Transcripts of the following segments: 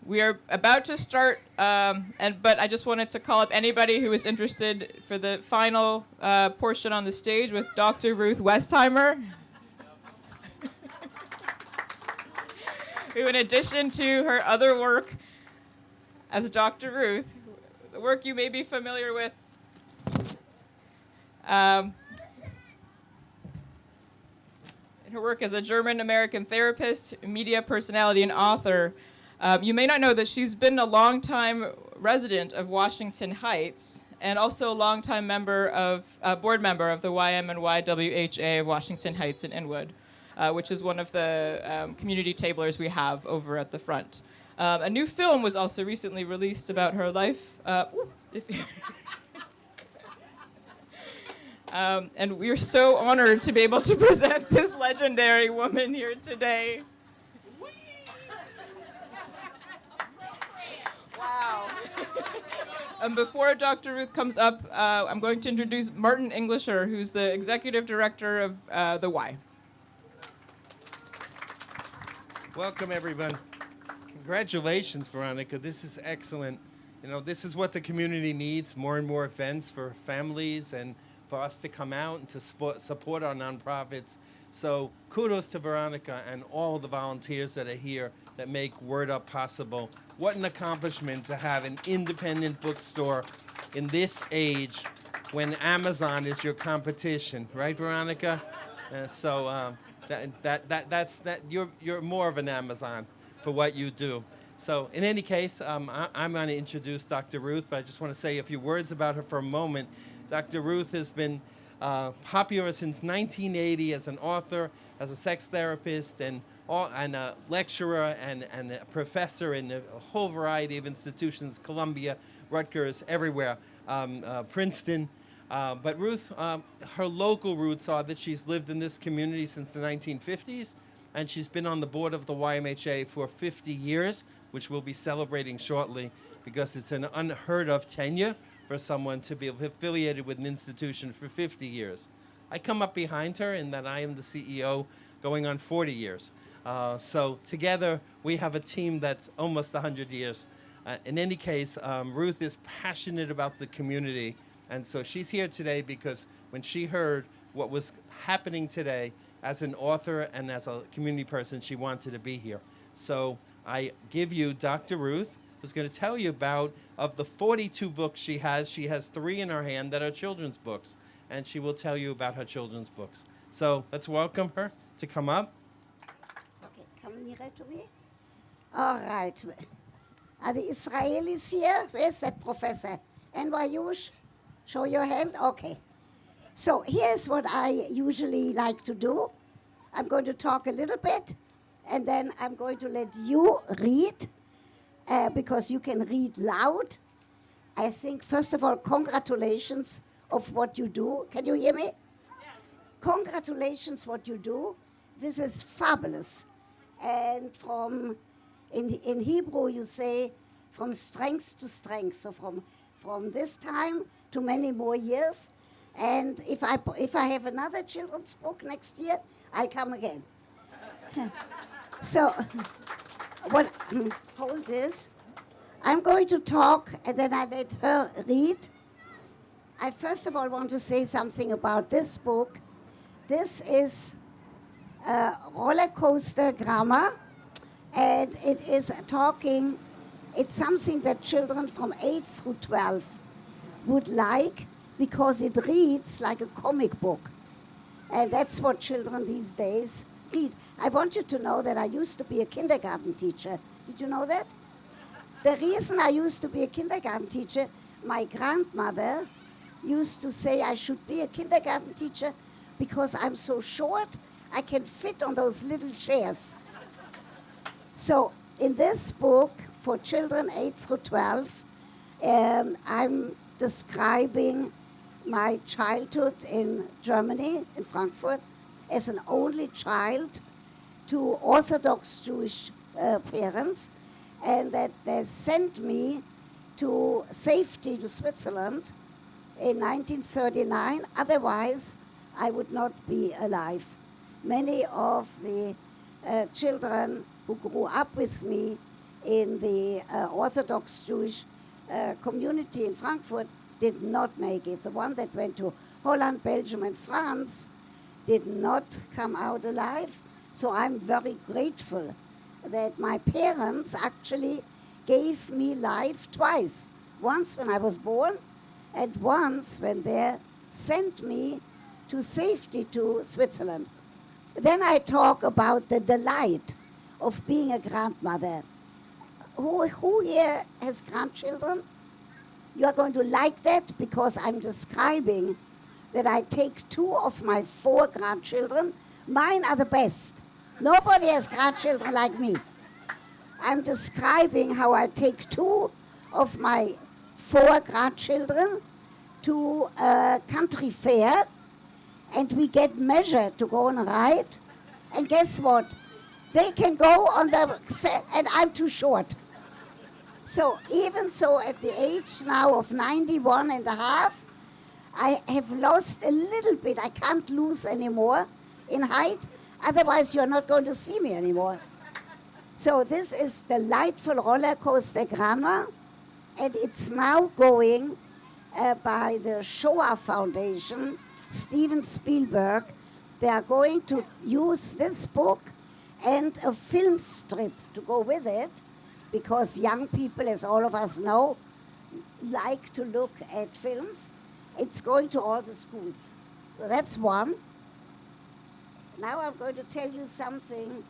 We are about to start, but I just wanted to call up anybody who is interested for the final portion on the stage with Dr. Ruth Westheimer, who, in addition to her other work as Dr. Ruth, the work you may be familiar with, in her work as a German-American therapist, media personality, and author. You may not know that she's been a longtime resident of Washington Heights and also a longtime board member of the YM and YWHA of Washington Heights in Inwood, which is one of the community tablers we have over at the front. A new film was also recently released about her life. And we're so honored to be able to present this legendary woman here today. Wow. Before Dr. Ruth comes up, I'm going to introduce Martin Englisher, who's the executive director of the Y. Welcome, everyone. Congratulations, Veronica. This is excellent. You know, this is what the community needs, more and more events for families and for us to come out and to support our nonprofits. So kudos to Veronica and all the volunteers that are here that make Word Up possible. What an accomplishment to have an independent bookstore in this age when Amazon is your competition, right, Veronica? You're more of an Amazon for what you do. So in any case, I'm going to introduce Dr. Ruth, but I just want to say a few words about her for a moment. Dr. Ruth has been popular since 1980 as an author, as a sex therapist, and a lecturer and a professor in a whole variety of institutions, Columbia, Rutgers, everywhere, Princeton. But Ruth, her local roots are that she's lived in this community since the 1950s, and she's been on the board of the YMHA for 50 years, which we'll be celebrating shortly because it's an unheard of tenure for someone to be affiliated with an institution for 50 years. I come up behind her in that I am the CEO going on 40 years. So together we have a team that's almost 100 years. In any case, Ruth is passionate about the community, and so she's here today because when she heard what was happening today as an author and as a community person, she wanted to be here. So I give you Dr. Ruth, who's going to tell you about, of the 42 books she has 3 in her hand that are children's books, and she will tell you about her children's books. So let's welcome her to come up. Okay, come nearer to me. All right. Are the Israelis here? Where's that professor? NYU? Show your hand. Okay. So here's what I usually like to do. I'm going to talk a little bit, and then I'm going to let you read, because you can read loud. I think, first of all, congratulations of what you do. Can you hear me? Yeah. Congratulations what you do. This is fabulous. And in Hebrew you say from strength to strength. So from this time to many more years. And if I have another children's book next year, I'll come again. So, hold this. I'm going to talk, and then I let her read. I first of all want to say something about this book. This is roller coaster grammar, and it is it's something that children from 8 through 12 would like, because it reads like a comic book. And that's what children these days read. I want you to know that I used to be a kindergarten teacher. Did you know that? The reason I used to be a kindergarten teacher, my grandmother used to say I should be a kindergarten teacher because I'm so short, I can fit on those little chairs. So in this book for children 8 through 12, I'm describing my childhood in Germany, in Frankfurt, as an only child to Orthodox Jewish parents, and that they sent me to safety to Switzerland in 1939. Otherwise, I would not be alive. Many of the children who grew up with me in the Orthodox Jewish community in Frankfurt did not make it. The one that went to Holland, Belgium, and France did not come out alive. So I'm very grateful that my parents actually gave me life twice. Once when I was born, and once when they sent me to safety to Switzerland. Then I talk about the delight of being a grandmother. Who here has grandchildren? You are going to like that because I'm describing that I take 2 of my 4 grandchildren. Mine are the best. Nobody has grandchildren like me. I'm describing how I take 2 of my 4 grandchildren to a country fair, and we get measured to go on a ride. And guess what? They can go on the fair, and I'm too short. So even so, at the age now of 91 and a half, I have lost a little bit. I can't lose anymore in height. Otherwise, you're not going to see me anymore. So this is delightful roller coaster grandma, and it's now going by the Shoah Foundation, Steven Spielberg. They are going to use this book and a film strip to go with it, because young people, as all of us know, like to look at films. It's going to all the schools. So that's one. Now I'm going to tell you something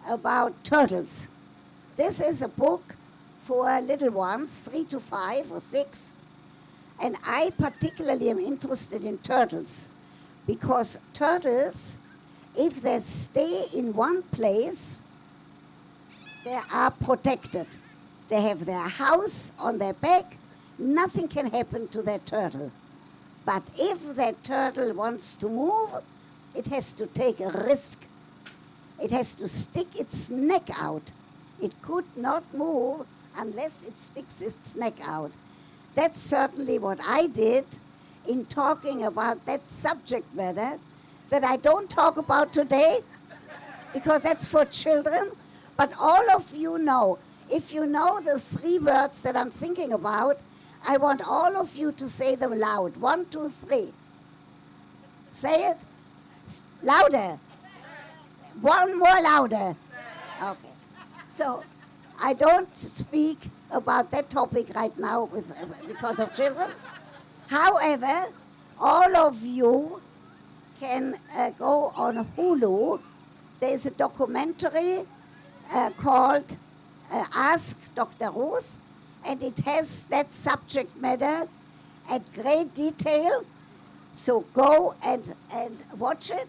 about turtles. This is a book for little ones, 3 to 5 or 6. And I particularly am interested in turtles, because turtles, if they stay in one place, they are protected. They have their house on their back. Nothing can happen to that turtle. But if that turtle wants to move, it has to take a risk. It has to stick its neck out. It could not move unless it sticks its neck out. That's certainly what I did in talking about that subject matter that I don't talk about today, because that's for children. But all of you know, if you know the 3 words that I'm thinking about, I want all of you to say them loud. 1, 2, 3. Say it. Louder. One more louder. Okay. So I don't speak about that topic right now because of children. However, all of you can go on Hulu. There's a documentary called Ask Dr. Ruth, and it has that subject matter at great detail. So go and watch it,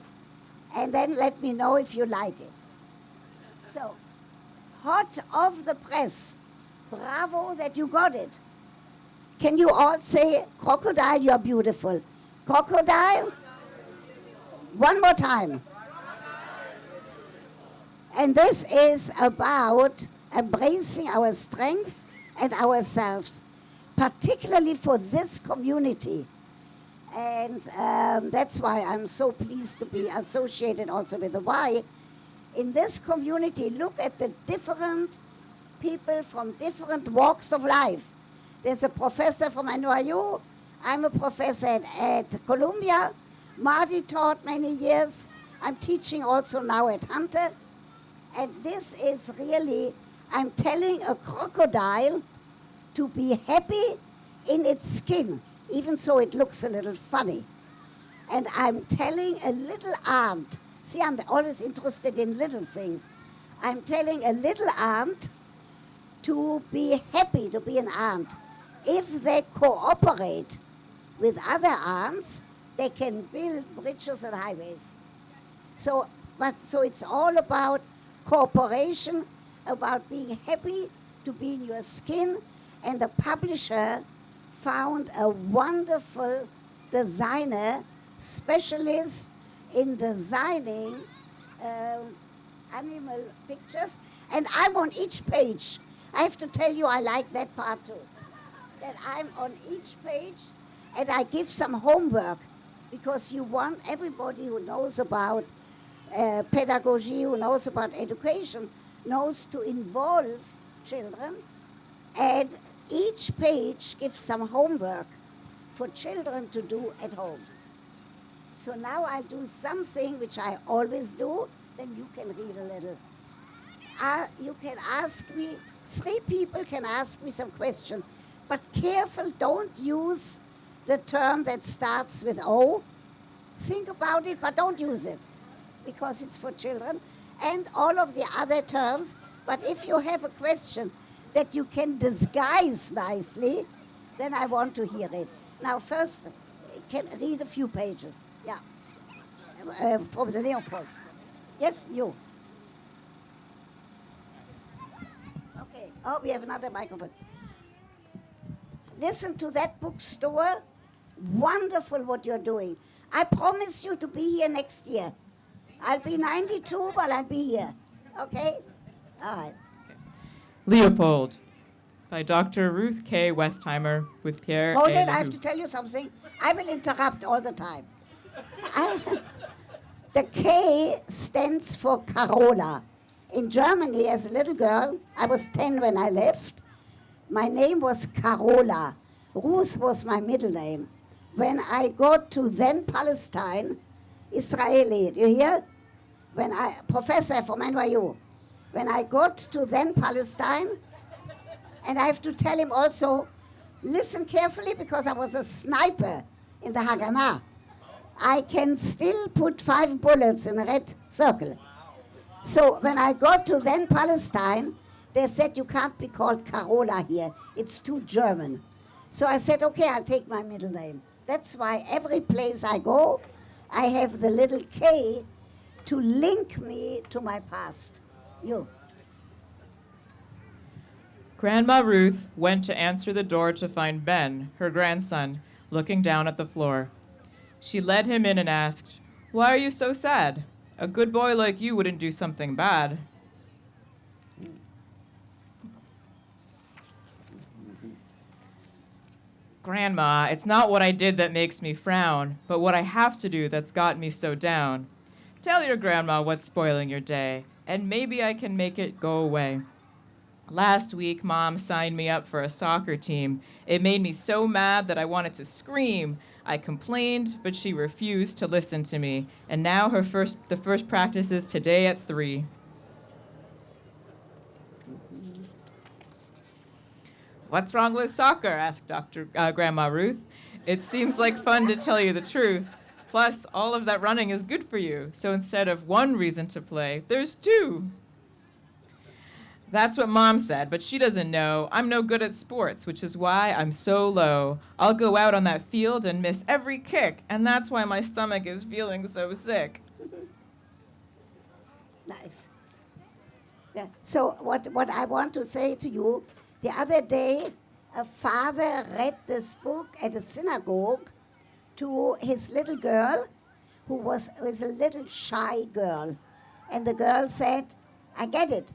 and then let me know if you like it. So, hot off the press. Bravo that you got it. Can you all say, crocodile, you're beautiful? Crocodile? One more time. And this is about embracing our strength and ourselves, particularly for this community. And that's why I'm so pleased to be associated also with the Y. In this community, look at the different people from different walks of life. There's a professor from NYU. I'm a professor at Columbia. Marty taught many years. I'm teaching also now at Hunter. And this is really, I'm telling a crocodile to be happy in its skin, even so it looks a little funny. And I'm telling a little ant, see, I'm always interested in little things. I'm telling a little ant to be happy to be an ant. If they cooperate with other ants, they can build bridges and highways. So it's all about cooperation, about being happy to be in your skin. And the publisher found a wonderful designer, specialist in designing animal pictures. And I'm on each page. I have to tell you, I like that part too. That I'm on each page, and I give some homework, because you want everybody who knows about pedagogy, who knows about education, knows to involve children, and each page gives some homework for children to do at home. So now I'll do something which I always do, then you can read a little. You can ask me, 3 people can ask me some question, but careful, don't use the term that starts with O. Think about it, but don't use it, because it's for children, and all of the other terms. But if you have a question that you can disguise nicely, then I want to hear it. Now first, can read a few pages. Yeah, from the Leopold. Yes, you. Okay, oh, we have another microphone. Listen to that bookstore. Wonderful what you're doing. I promise you to be here next year. I'll be 92, but I'll be here. Okay? All right. Leopold by Dr. Ruth K. Westheimer with Pierre Hold A. it, I have Lehoux. to tell you something. I will interrupt all the time. The K stands for Carola. In Germany, as a little girl, I was 10 when I left, my name was Carola. Ruth was my middle name. When I got to then Palestine, Israeli, do you hear? Professor from NYU, when I got to then Palestine, and I have to tell him also, listen carefully because I was a sniper in the Haganah. I can still put 5 bullets in a red circle. So when I got to then Palestine, they said you can't be called Carola here. It's too German. So I said, okay, I'll take my middle name. That's why every place I go, I have the little K to link me to my past. You. Grandma Ruth went to answer the door to find Ben, her grandson, looking down at the floor. She led him in and asked, "Why are you so sad? A good boy like you wouldn't do something bad." "Grandma, it's not what I did that makes me frown, but what I have to do that's got me so down. Tell your grandma what's spoiling your day, and maybe I can make it go away. Last week, Mom signed me up for a soccer team. It made me so mad that I wanted to scream. I complained, but she refused to listen to me, and now the first practice is today at 3. "What's wrong with soccer?" asked Grandma Ruth. "It seems like fun to tell you the truth. Plus, all of that running is good for you, so instead of 1 reason to play, there's 2. That's what Mom said, but she doesn't know I'm no good at sports, which is why I'm so low. I'll go out on that field and miss every kick, and that's why my stomach is feeling so sick." Nice. Yeah. So what I want to say to you, the other day, a father read this book at a synagogue to his little girl, who was a little shy girl. And the girl said, "I get it.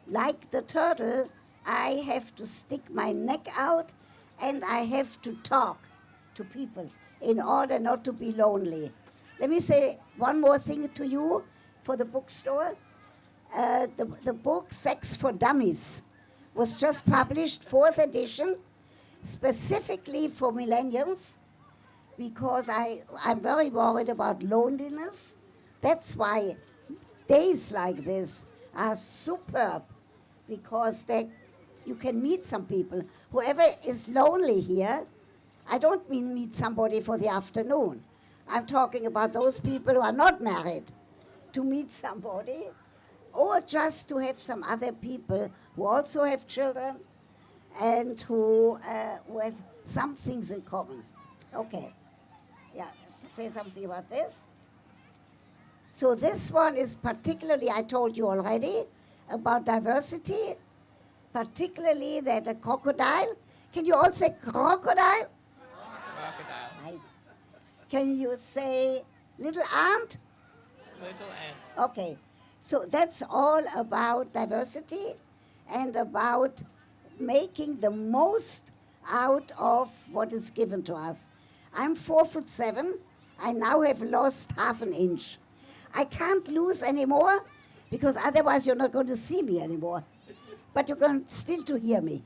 Like the turtle, I have to stick my neck out and I have to talk to people in order not to be lonely." Let me say one more thing to you for the bookstore. The book Sex for Dummies was just published, 4th edition, specifically for millennials, because I'm very worried about loneliness. That's why days like this are superb, because you can meet some people. Whoever is lonely here, I don't mean meet somebody for the afternoon. I'm talking about those people who are not married, to meet somebody, or just to have some other people who also have children and who have some things in common. Okay. Yeah, say something about this. So this one is particularly, I told you already, about diversity, particularly that a crocodile. Can you all say crocodile? Crocodile. Nice. Can you say little ant? Little ant. Okay. So that's all about diversity and about making the most out of what is given to us. I'm 4'7". I now have lost half an inch. I can't lose anymore because otherwise you're not going to see me anymore. but you're going still to hear me.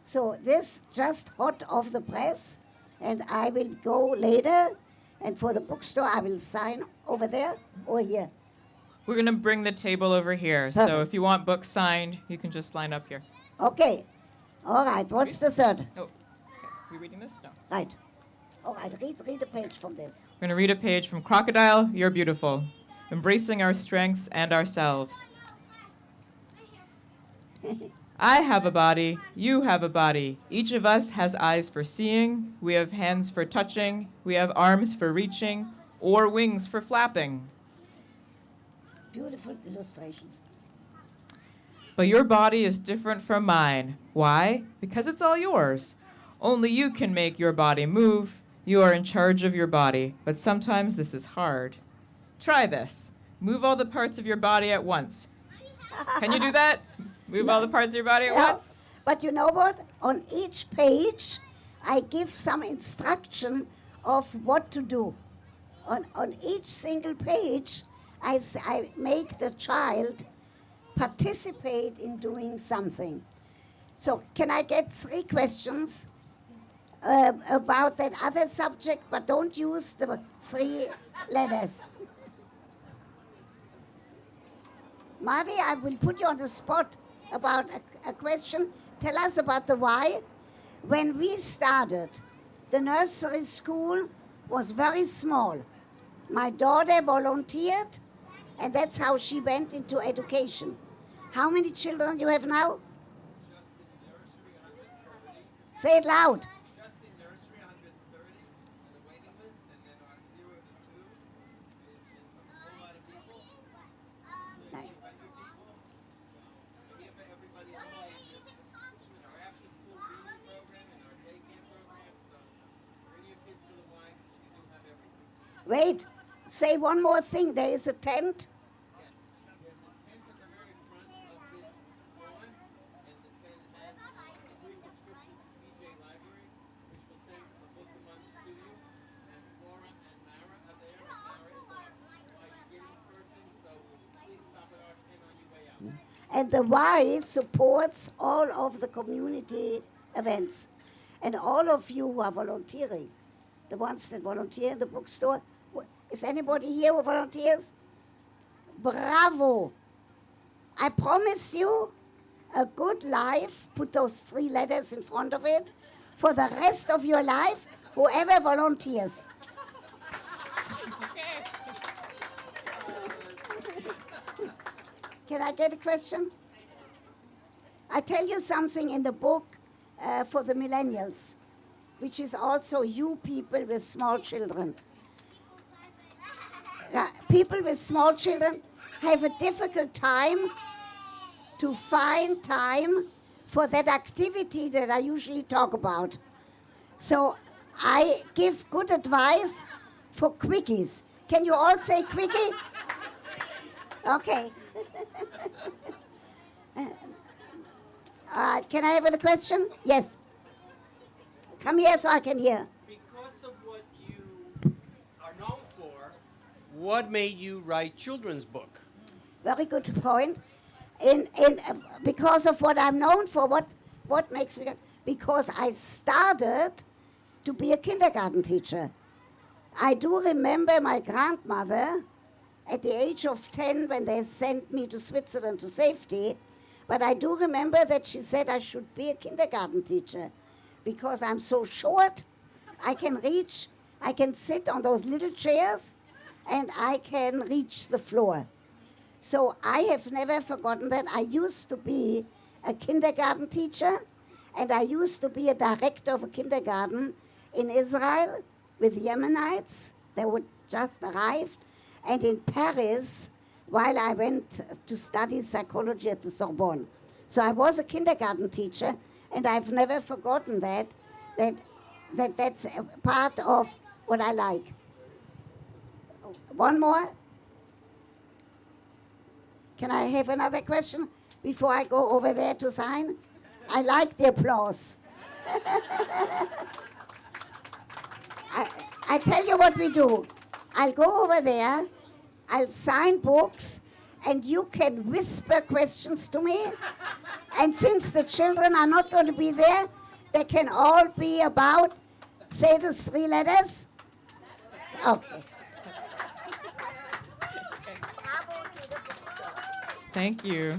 So this just hot off the press, and I will go later, and for the bookstore I will sign over there or here. We're going to bring the table over here. So Perfect. if you want books signed, you can just line up here. Okay. All right. What's the third? Oh, okay. You reading this? No. Right. All right. Read a page from this. We're going to read a page from Crocodile, You're Beautiful, Embracing Our Strengths and Ourselves. I have a body, you have a body. Each of us has eyes for seeing, we have hands for touching, we have arms for reaching, or wings for flapping. Beautiful illustrations. But your body is different from mine. Why? Because it's all yours. Only you can make your body move. You are in charge of your body, but sometimes this is hard. Try this. Move all the parts of your body at once. Can you do that? Move all the parts of your body at Yeah, once? but you know what? On each page, I give some instruction of what to do. On each single page, I make the child participate in doing something. So can I get 3 questions about that other subject, but don't use the 3 letters. Marty, I will put you on the spot about a question. Tell us about the why. When we started, the nursery school was very small. My daughter volunteered, and that's how she went into education. How many children you have now? Say it loud. Just in nursery, 130 on the waiting list, and then our 0 to 2, which is a whole lot of people. Nice. 200 people. So we're here for everybody of all ages. In our after-school reading program, and our day camp program. So bring your kids to the Y, because we do have everything. Wait, say one more thing. There is a tent. Yes. There's a tent at the very front of this lawn, and the tent has a free subscription to PJ Library, which will send a book a month to you. And Flora and Mara are there. Mara is our beginning person, so please stop at our tent on your way out. And the Y supports all of the community events. And all of you who are volunteering, the ones that volunteer in the bookstore, is anybody here who volunteers? Bravo. I promise you a good life, put those 3 letters in front of it, for the rest of your life, whoever volunteers. Okay. Can I get a question? I tell you something in the book for the millennials, which is also you people with small children. People with small children have a difficult time to find time for that activity that I usually talk about. So I give good advice for quickies. Can you all say quickie? Okay. Can I have a question? Yes. Come here so I can hear. Because of what you are known for, what made you write children's book? Very good point. Because of what I'm known for, what makes me... Because I started to be a kindergarten teacher. I do remember my grandmother at the age of 10 when they sent me to Switzerland to safety, but I do remember that she said I should be a kindergarten teacher because I'm so short, I can sit on those little chairs and I can reach the floor. So I have never forgotten that. I used to be a kindergarten teacher, and I used to be a director of a kindergarten in Israel with Yemenites. They would just arrived. And in Paris, while I went to study psychology at the Sorbonne. So I was a kindergarten teacher, and I've never forgotten that's a part of what I like. One more? Can I have another question before I go over there to sign? I like the applause. I tell you what we do. I'll go over there, I'll sign books, and you can whisper questions to me. And since the children are not going to be there, they can all be about, say the 3 letters. Okay. Thank you.